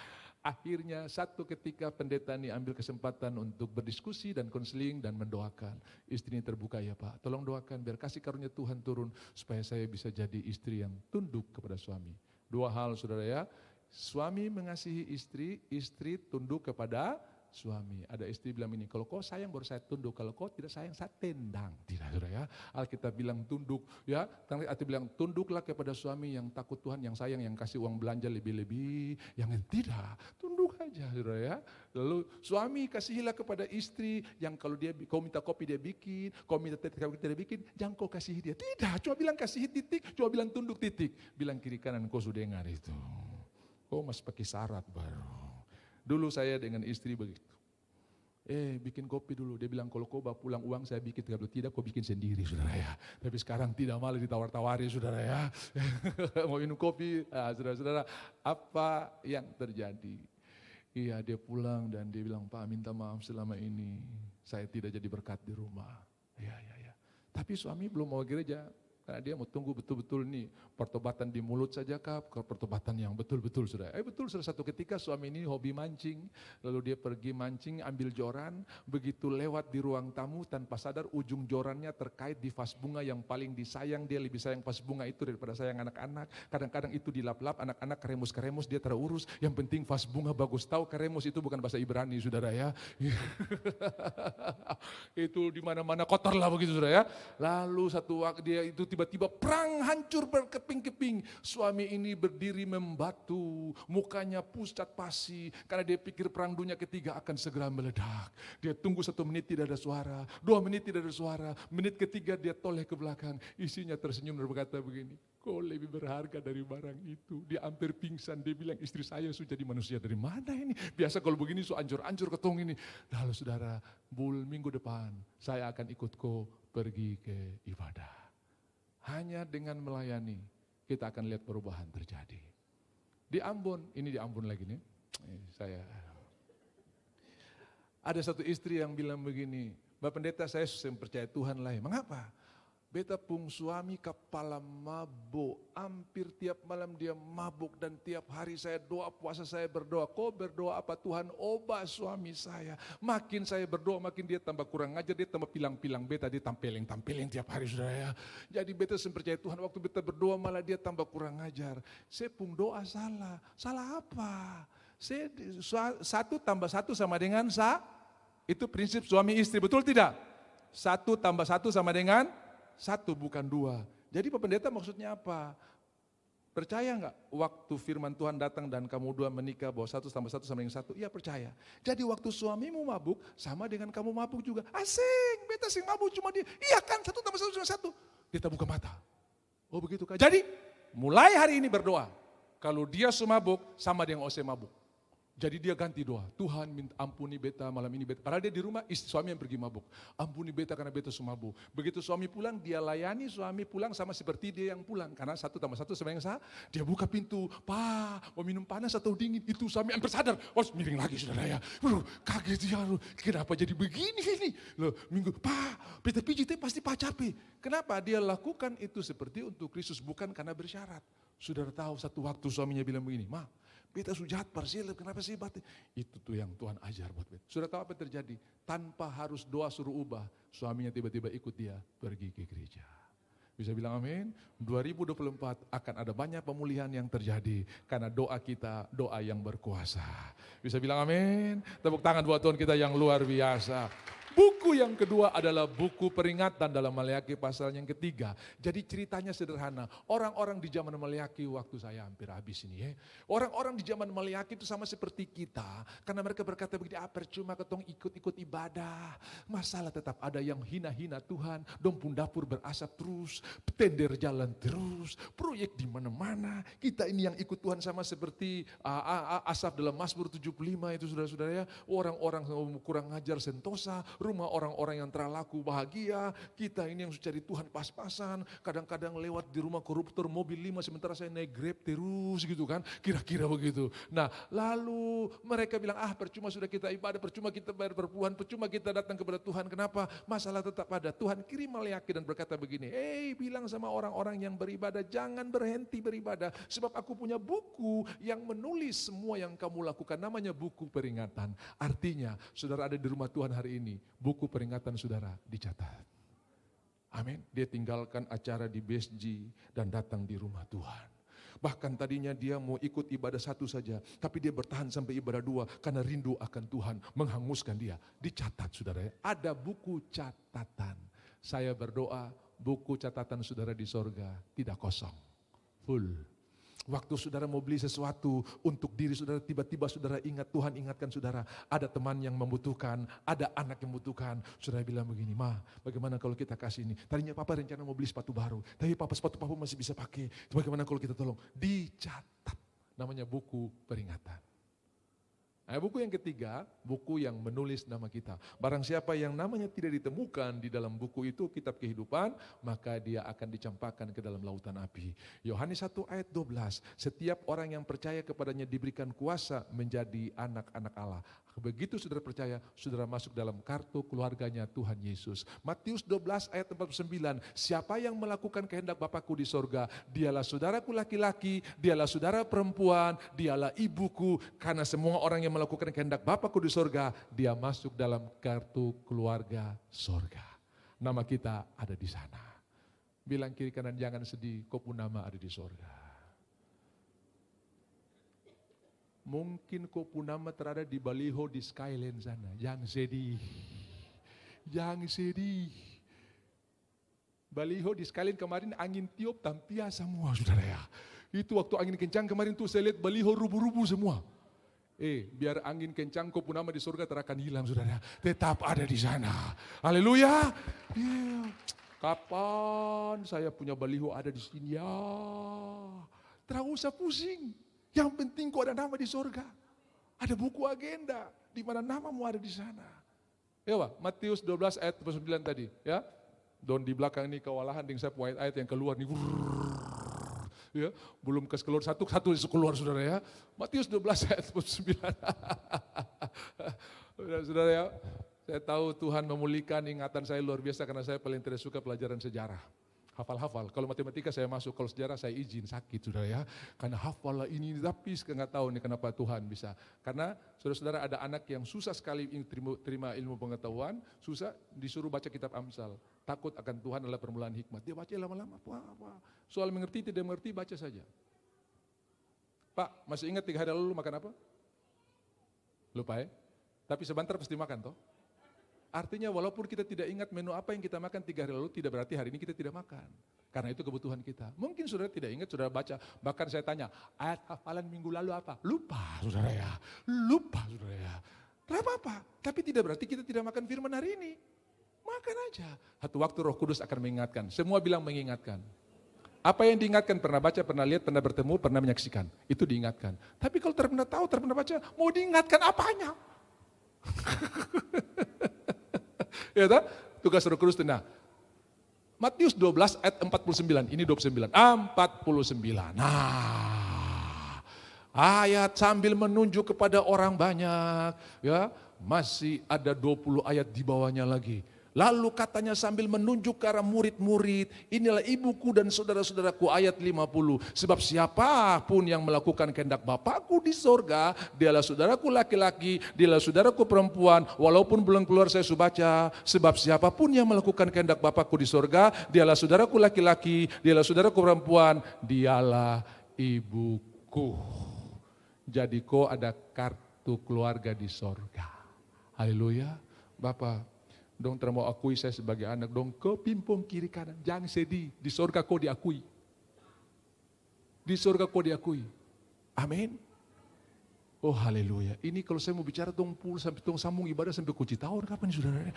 akhirnya satu ketika pendeta ini ambil kesempatan untuk berdiskusi dan konseling dan mendoakan. Istri ini terbuka, ya Pak, tolong doakan biar kasih karunia Tuhan turun supaya saya bisa jadi istri yang tunduk kepada suami. Dua hal saudara ya, suami mengasihi istri, istri tunduk kepada suami. Ada istri bilang ini, kalau kau sayang baru saya tunduk, kalau kau tidak sayang saya tendang. Tidak saudara ya, Alkitab bilang tunduk ya, Alkitab bilang tunduklah kepada suami yang takut Tuhan, yang sayang, yang kasih uang belanja lebih-lebih, yang tidak, tunduk aja saudara ya. Lalu suami kasihilah kepada istri yang kalau dia kau minta kopi dia bikin, kau minta teh dia bikin, jangan kau kasihi dia. Tidak, cuma bilang kasihi titik, cuma bilang tunduk titik. Bilang kiri kanan kau sudah dengar itu. Kau masih pakai syarat baru. Dulu saya dengan istri begitu. Bikin kopi dulu. Dia bilang kalau kau bawa pulang uang saya bikin. Kalau tidak kau bikin sendiri saudara ya. Tapi sekarang tidak malah ditawar-tawari saudara ya. Mau minum kopi. Saudara-saudara, apa yang terjadi? Iya, dia pulang dan dia bilang, Pak minta maaf selama ini saya tidak jadi berkat di rumah. Ya. Tapi suami belum mau gereja. Karena dia mau tunggu betul-betul nih pertobatan di mulut saja kah, pertobatan yang betul-betul sudah. Betul sudah satu ketika suami ini hobi mancing, lalu dia pergi mancing ambil joran, begitu lewat di ruang tamu tanpa sadar ujung jorannya terkait di vas bunga yang paling disayang, dia lebih sayang vas bunga itu daripada sayang anak-anak. Kadang-kadang itu dilap-lap, anak-anak keremus-keremus dia terurus, yang penting vas bunga bagus. Tahu keremus itu bukan bahasa Ibrani saudara ya. Itu di mana-mana kotor lah begitu saudara ya. Lalu satu waktu dia itu tiba-tiba perang hancur berkeping-keping. Suami ini berdiri membatu, mukanya pucat pasi, karena dia pikir perang dunia ketiga akan segera meledak. Dia tunggu 1 menit tidak ada suara, 2 menit tidak ada suara, menit ketiga dia toleh ke belakang. Istrinya tersenyum dan berkata begini, kau lebih berharga dari barang itu. Dia hampir pingsan, dia bilang istri saya sudah jadi manusia dari mana ini? Biasa kalau begini so ancur-ancur ketong ini. Lalu saudara, minggu depan saya akan ikut kau pergi ke ibadah. Hanya dengan melayani kita akan lihat perubahan terjadi. Di Ambon, ini di Ambon lagi nih. Ada satu istri yang bilang begini, Mbak Pendeta saya percaya Tuhan lah. Mengapa? Beta pung suami kepala mabuk, hampir tiap malam dia mabuk dan tiap hari saya doa, puasa saya berdoa. Kau berdoa apa Tuhan? Ubah suami saya. Makin saya berdoa makin dia tambah kurang ajar, dia tambah pilang-pilang beta, dia tampilin tiap hari saudara ya. Jadi beta percaya Tuhan, waktu beta berdoa malah dia tambah kurang ajar. Saya pung doa salah. Salah apa? Saya 1 tambah 1 sama dengan itu prinsip suami istri, betul tidak? 1 tambah 1 sama dengan 1 bukan 2. Jadi Pak Pendeta maksudnya apa? Percaya enggak waktu firman Tuhan datang dan kamu 2 menikah bahwa 1 tambah 1 sama dengan 1? Iya percaya. Jadi waktu suamimu mabuk sama dengan kamu mabuk juga. Asing, beta sing mabuk cuma dia. Iya kan 1 tambah 1 sama 1. Kita buka mata. Oh begitu kan? Jadi mulai hari ini berdoa. Kalau dia semabuk sama dengan Ose mabuk. Jadi dia ganti doa, Tuhan minta ampuni beta malam ini beta. Padahal dia di rumah, suami yang pergi mabuk. Ampuni beta karena beta semabuk. Begitu suami pulang, dia layani suami pulang sama seperti dia yang pulang. Karena 1 tambah 1 sama yang sah, dia buka pintu. Pak, mau minum panas atau dingin? Itu suami hampir sadar. Oh miring lagi saudara ya. Kaget ya, kenapa jadi begini ini? Loh, minggu, Pak, beta pijitnya pasti Pak capek. Kenapa? Dia lakukan itu seperti untuk Kristus, bukan karena bersyarat. Saudara tahu satu waktu suaminya bilang begini, Ma, beta sujahat parsial, kenapa sih batin? Itu tuh yang Tuhan ajar buat beta. Sudah tahu apa yang terjadi? Tanpa harus doa suruh ubah, suaminya tiba-tiba ikut dia pergi ke gereja. Bisa bilang amin? 2024 akan ada banyak pemulihan yang terjadi karena doa kita, doa yang berkuasa. Bisa bilang amin? Tepuk tangan buat Tuhan kita yang luar biasa. Buku yang kedua adalah buku peringatan dalam Maleakhi pasal yang ketiga. Jadi ceritanya sederhana. Orang-orang di zaman Maleakhi waktu saya hampir habis ini ya. Orang-orang di zaman Maleakhi itu sama seperti kita. Karena mereka berkata begini, percuma ketong ikut-ikut ibadah. Masalah tetap ada yang hina-hina Tuhan. Dompun dapur berasap terus. Tender jalan terus. Proyek di mana-mana. Kita ini yang ikut Tuhan sama seperti Asaf dalam Mazmur 75 itu saudara-saudara ya. Orang-orang kurang ngajar sentosa. Rumah orang-orang yang terlaku bahagia, kita ini yang cari Tuhan pas-pasan, kadang-kadang lewat di rumah koruptor mobil 5 sementara saya naik Grab terus gitu kan, kira-kira begitu. Nah lalu mereka bilang percuma sudah kita ibadah, percuma kita bayar perpuluhan, percuma kita datang kepada Tuhan, kenapa? Masalah tetap ada. Tuhan kirim Maleakhi dan berkata begini, bilang sama orang-orang yang beribadah, jangan berhenti beribadah, sebab aku punya buku yang menulis semua yang kamu lakukan, namanya buku peringatan. Artinya saudara ada di rumah Tuhan hari ini, buku peringatan saudara dicatat. Amin. Dia tinggalkan acara di BSG dan datang di rumah Tuhan. Bahkan tadinya dia mau ikut ibadah 1 saja, tapi dia bertahan sampai ibadah 2 karena rindu akan Tuhan menghanguskan dia. Dicatat saudara, ada buku catatan. Saya berdoa buku catatan saudara di sorga tidak kosong, full. Waktu saudara mau beli sesuatu untuk diri saudara, tiba-tiba saudara ingat, Tuhan ingatkan saudara, ada teman yang membutuhkan, ada anak yang membutuhkan. Saudara bilang begini, Ma, bagaimana kalau kita kasih ini? Tadinya Papa rencana mau beli sepatu baru, tapi sepatu Papa masih bisa pakai. Bagaimana kalau kita tolong? Dicatat, namanya buku peringatan. Nah, buku yang ketiga, buku yang menulis nama kita. Barang siapa yang namanya tidak ditemukan di dalam buku itu, kitab kehidupan, maka dia akan dicampakkan ke dalam lautan api. Yohanes 1 ayat 12, setiap orang yang percaya kepadanya diberikan kuasa menjadi anak-anak Allah. Begitu saudara percaya, saudara masuk dalam kartu keluarganya Tuhan Yesus. Matius 12 ayat 49, siapa yang melakukan kehendak Bapakku di sorga, dialah saudaraku laki-laki, dialah saudara perempuan, dialah ibuku, karena semua orang yang melakukan kehendak Bapakku di sorga, dia masuk dalam kartu keluarga sorga. Nama kita ada di sana. Bilang kiri kanan jangan sedih, kau pun nama ada di sorga. Mungkin kau pun nama terada di baliho di Skyline sana. Jangan sedih. Jangan sedih. Baliho di sekalian kemarin angin tiup tampia semua saudara ya. Itu waktu angin kencang kemarin tuh saya lihat baliho rubuh-rubuh semua. Biar angin kencang kau pun nama di surga terakan hilang saudara. Tetap ada di sana. Haleluya. Kapan saya punya baliho ada di sini ya. Terang usah pusing. Yang penting kau ada nama di surga. Ada buku agenda. Di mana namamu ada di sana. Ya Pak, Matius 12 ayat 9 tadi. Ya. Don di belakang ini kewalahan dengan saya ayat yang keluar nih. Ya, belum keluar satu keluar saudara ya. Matius 12 ayat 9. Saudara ya, saya tahu Tuhan memulihkan ingatan saya luar biasa karena saya paling tidak suka pelajaran sejarah. Hafal-hafal, kalau matematika saya masuk, kalau sejarah saya izin sakit saudara ya. Karena hafal ini, tapi nggak tahu nih kenapa Tuhan bisa. Karena saudara-saudara ada anak yang susah sekali terima ilmu pengetahuan, susah disuruh baca kitab Amsal. Takut akan Tuhan adalah permulaan hikmat. Dia baca lama-lama, soal mengerti tidak mengerti baca saja. Pak, masih ingat 3 hari lalu makan apa? Lupa ya? Tapi sebentar pasti makan toh? Artinya walaupun kita tidak ingat menu apa yang kita makan 3 hari lalu, tidak berarti hari ini kita tidak makan. Karena itu kebutuhan kita. Mungkin saudara tidak ingat, saudara baca. Bahkan saya tanya, ayat hafalan minggu lalu apa? Lupa saudara ya. Lupa saudara ya. Tidak apa-apa. Tapi tidak berarti kita tidak makan firman hari ini. Makan aja. Satu waktu Roh Kudus akan mengingatkan. Semua bilang mengingatkan. Apa yang diingatkan? Pernah baca, pernah lihat, pernah bertemu, pernah menyaksikan. Itu diingatkan. Tapi kalau pernah tahu, pernah baca, mau diingatkan apanya? Ya tak? Tugas Roh Kudus. Nah, Matius 12 ayat 49, ini 29, 49. Nah, ayat sambil menunjuk kepada orang banyak, ya, masih ada 20 ayat di bawahnya lagi. Lalu katanya sambil menunjuk ke arah murid-murid, inilah ibuku dan saudara-saudaraku, ayat 50. Sebab siapapun yang melakukan kehendak Bapakku di sorga, dialah saudaraku laki-laki, dialah saudaraku perempuan, walaupun belum keluar saya sudah baca. Sebab siapapun yang melakukan kehendak Bapakku di sorga, dialah saudaraku laki-laki, dialah saudaraku perempuan, dialah ibuku. Jadi kau ada kartu keluarga di sorga. Haleluya. Bapak, dong termau akui saya sebagai anak, dong kau pimpong kiri kanan, jangan sedih, di surga kau diakui. Di surga kau diakui. Amin. Oh haleluya. Ini kalau saya mau bicara dong pul sampai dong sambung ibadah sampai kunci tahun kapan nih saudara?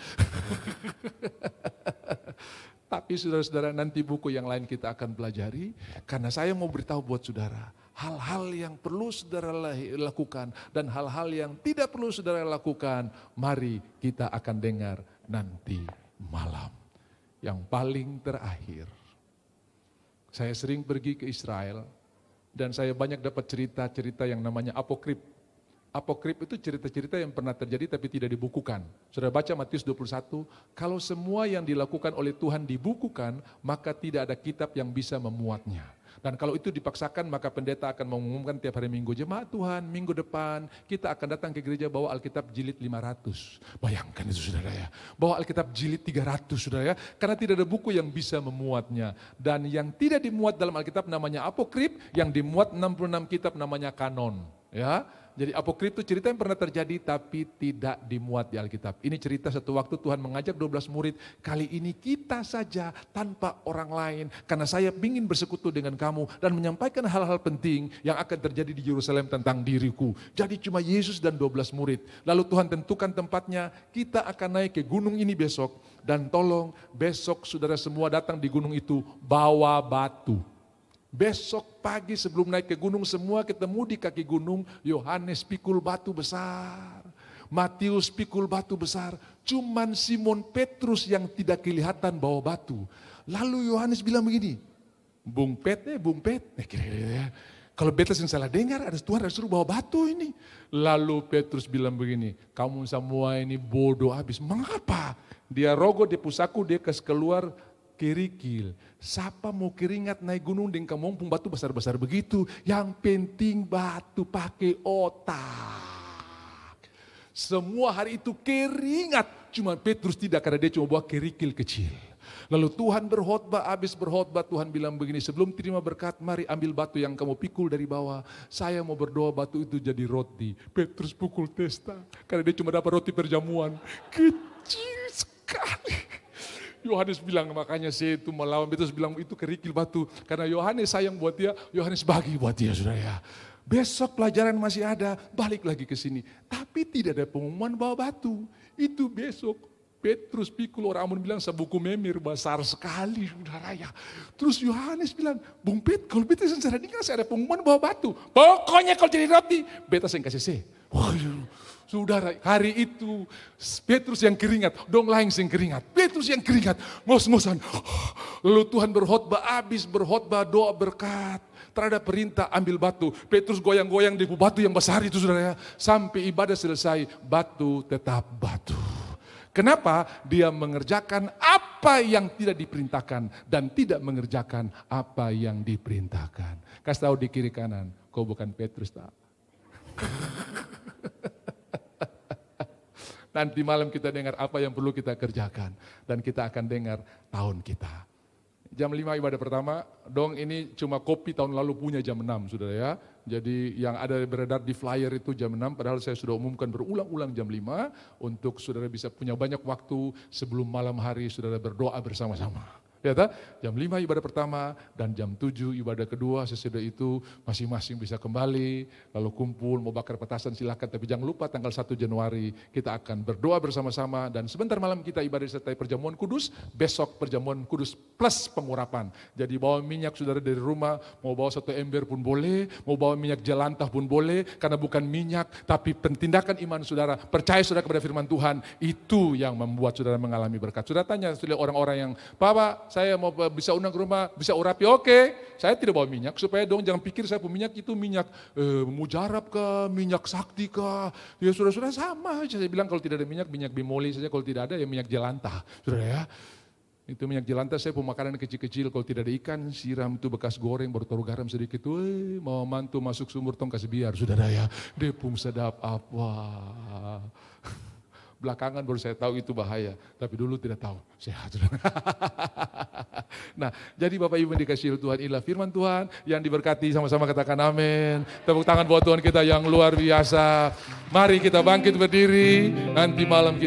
Tapi saudara-saudara nanti buku yang lain kita akan pelajari, karena saya mau beritahu buat saudara hal-hal yang perlu saudara lakukan dan hal-hal yang tidak perlu saudara lakukan. Mari kita akan dengar nanti malam. Yang paling terakhir, saya sering pergi ke Israel dan saya banyak dapat cerita-cerita yang namanya apokrip. Apokrip itu cerita-cerita yang pernah terjadi tapi tidak dibukukan. Sudah baca Matius 21, kalau semua yang dilakukan oleh Tuhan dibukukan, maka tidak ada kitab yang bisa memuatnya. Dan kalau itu dipaksakan, maka pendeta akan mengumumkan tiap hari Minggu, jemaat Tuhan, minggu depan kita akan datang ke gereja bawa Alkitab jilid 500. Bayangkan itu saudara ya, bawa Alkitab jilid 300 saudara ya, karena tidak ada buku yang bisa memuatnya. Dan yang tidak dimuat dalam Alkitab namanya apokrip, yang dimuat 66 kitab namanya kanon. Ya, jadi apokrip itu cerita yang pernah terjadi tapi tidak dimuat di Alkitab. Ini cerita satu waktu Tuhan mengajak 12 murid, kali ini kita saja tanpa orang lain, karena saya ingin bersekutu dengan kamu dan menyampaikan hal-hal penting yang akan terjadi di Yerusalem tentang diriku. Jadi cuma Yesus dan 12 murid. Lalu Tuhan tentukan tempatnya, kita akan naik ke gunung ini besok, dan tolong besok saudara semua datang di gunung itu bawa batu. Besok pagi sebelum naik ke gunung semua ketemu di kaki gunung. Yohanes pikul batu besar, Matius pikul batu besar, cuman Simon Petrus yang tidak kelihatan bawa batu. Lalu Yohanes bilang begini, Bung Pet, kira-kira kalau Petrus yang salah dengar, ada Tuhan ada suruh bawa batu ini. Lalu Petrus bilang begini, kamu semua ini bodoh habis. Mengapa? Dia rogoh di pusaku, dia kasih keluar kerikil. Siapa mau keringat naik gunung dengan kamu pun batu besar-besar begitu. Yang penting batu pakai otak. Semua hari itu keringat. Cuma Petrus tidak, karena dia cuma bawa kerikil kecil. Lalu Tuhan berkhotbah, habis berkhotbah Tuhan bilang begini, sebelum terima berkat mari ambil batu yang kamu pikul dari bawah. Saya mau berdoa batu itu jadi roti. Petrus pukul testa, karena dia cuma dapat roti perjamuan. Kecil sekali. Yohanes bilang, makanya saya itu melawan Petrus bilang itu kerikil batu. Karena Yohanes sayang buat dia, Yohanes bagi buat dia, saudara ya. Besok pelajaran masih ada, balik lagi ke sini. Tapi tidak ada pengumuman bawa batu. Itu besok. Petrus pikul orang Ambon bilang sebuku memir besar sekali, saudara ya. Terus Yohanes bilang, Bung Pet, kalau beta secara ini kan saya ada pengumuman bawa batu. Pokoknya kalau jadi roti, beta saya kasih saya. Saudara, hari itu Petrus yang keringat, dong lain yang keringat. Petrus yang keringat, ngos-ngosan. Lalu Tuhan berkhotbah, habis berkhotbah doa berkat. Terhadap perintah ambil batu. Petrus goyang-goyang di batu yang besar itu, saudara ya. Sampai ibadah selesai, batu tetap batu. Kenapa? Dia mengerjakan apa yang tidak diperintahkan dan tidak mengerjakan apa yang diperintahkan. Kasih tahu di kiri kanan, kau bukan Petrus tak? Nanti malam kita dengar apa yang perlu kita kerjakan dan kita akan dengar tahun kita. Jam 5 ibadah pertama, dong ini cuma kopi tahun lalu punya jam 6, saudara ya. Jadi yang ada beredar di flyer itu jam 6, padahal saya sudah umumkan berulang-ulang jam 5, untuk saudara bisa punya banyak waktu sebelum malam hari saudara berdoa bersama-sama. Ya, jam 5 ibadah pertama dan jam 7 ibadah kedua. Sesudah itu masing-masing bisa kembali, lalu kumpul, mau bakar petasan silakan. Tapi jangan lupa tanggal 1 Januari kita akan berdoa bersama-sama dan sebentar malam kita ibadah disertai perjamuan kudus. Besok perjamuan kudus plus pengurapan. Jadi bawa minyak saudara dari rumah, mau bawa 1 ember pun boleh, mau bawa minyak jelantah pun boleh, karena bukan minyak tapi tindakan iman saudara. Percaya saudara kepada firman Tuhan, itu yang membuat saudara mengalami berkat. Saudara tanya orang-orang yang, Pak, saya mau bisa undang ke rumah, bisa urapi, oke. Saya tidak bawa minyak, supaya dong jangan pikir saya punya minyak itu minyak mujarab kah, minyak sakti kah. Ya saudara-saudara sama aja. Saya bilang kalau tidak ada minyak, minyak bimoli saja, kalau tidak ada ya minyak jelantah. Saudara ya, itu minyak jelantah saya pemakanan kecil-kecil, kalau tidak ada ikan, siram itu bekas goreng, baru taruh garam sedikit, mau mantu masuk sumur tong kasih biar, saudara ya. Depum sedap apa. Belakangan baru saya tahu itu bahaya, tapi dulu tidak tahu, sehat. Nah, jadi Bapak Ibu dikasihi Tuhan, inilah firman Tuhan yang diberkati, sama-sama katakan amin. Tepuk tangan buat Tuhan kita yang luar biasa. Mari kita bangkit berdiri, nanti malam kita